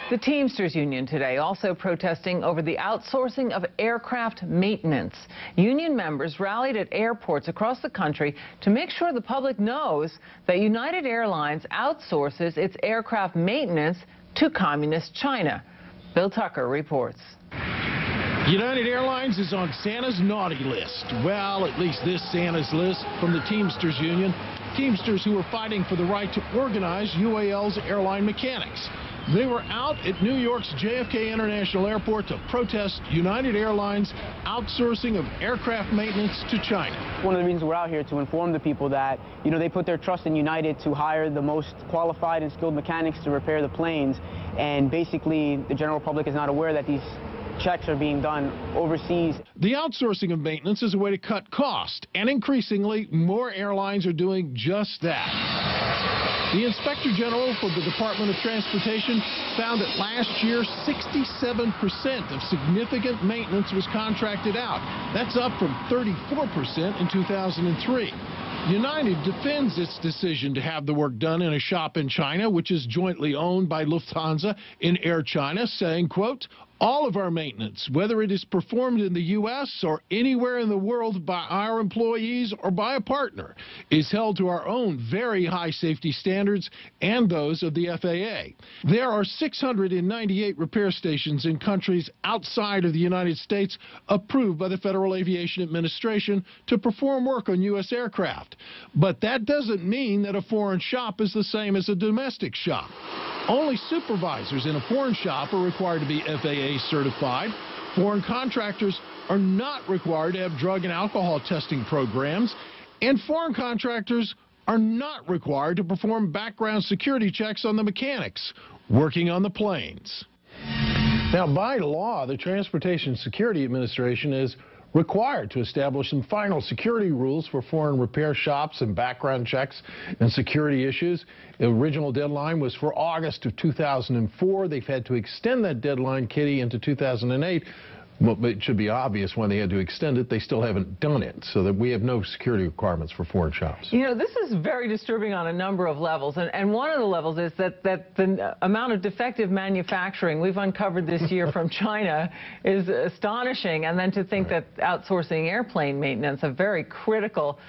The Teamsters Union today also protesting over the outsourcing of aircraft maintenance. Union members rallied at airports across the country to make sure the public knows that United Airlines outsources its aircraft maintenance to communist China. Bill Tucker reports. United Airlines is on Santa's naughty list. Well, at least this Santa's list from the Teamsters Union. Teamsters who are fighting for the right to organize UAL's airline mechanics. They were out at New York's JFK International Airport to protest United Airlines' outsourcing of aircraft maintenance to China. One of the reasons we're out here to inform the people that, they put their trust in United to hire the most qualified and skilled mechanics to repair the planes, and basically the general public is not aware that these checks are being done overseas. The outsourcing of maintenance is a way to cut cost, and increasingly more airlines are doing just that. The Inspector General for the Department of Transportation found that last year 67% of significant maintenance was contracted out. That's up from 34% in 2003. United defends its decision to have the work done in a shop in China, which is jointly owned by Lufthansa and Air China, saying, quote, "All of our maintenance, whether it is performed in the U.S. or anywhere in the world by our employees or by a partner, is held to our own very high safety standards and those of the FAA." There are 698 repair stations in countries outside of the United States approved by the Federal Aviation Administration to perform work on U.S. aircraft. But that doesn't mean that a foreign shop is the same as a domestic shop. Only supervisors in a foreign shop are required to be FAA certified. Foreign contractors are not required to have drug and alcohol testing programs, and foreign contractors are not required to perform background security checks on the mechanics working on the planes. Now, by law, the Transportation Security Administration is required to establish some final security rules for foreign repair shops and background checks and security issues. The original deadline was for August of 2004. They've had to extend that deadline, Kitty, into 2008. Well, it should be obvious when they had to extend it. They still haven't done it, so that we have no security requirements for foreign shops. This is very disturbing on a number of levels, and one of the levels is that the amount of defective manufacturing we've uncovered this year from China is astonishing, and then to think that outsourcing airplane maintenance, a very critical.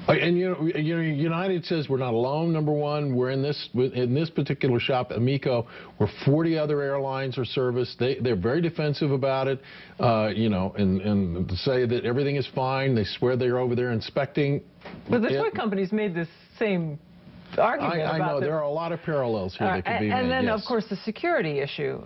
And United says we're not alone. Number one, we're in this particular shop, Amico, where 40 other airlines are serviced. They're very defensive about it, and to say that everything is fine. They swear they're over there inspecting. But the toy companies made this same argument I know there are a lot of parallels here that could be made. And then, yes. of course, the security issue,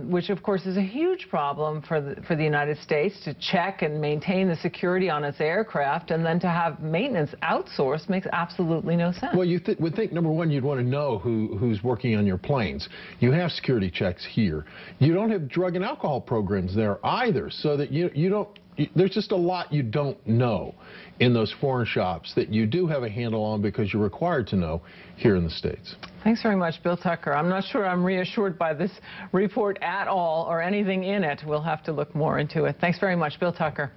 which, of course, is a huge problem for the United States to check and maintain the security on its aircraft, and then to have maintenance outsourced makes absolutely no sense. Well, you would think, number one, you'd want to know who's working on your planes. You have security checks here. You don't have drug and alcohol programs there either, so that you don't. There's just a lot you don't know in those foreign shops that you do have a handle on because you're required to know here in the States. Thanks very much, Bill Tucker. I'm not sure I'm reassured by this report at all or anything in it. We'll have to look more into it. Thanks very much, Bill Tucker.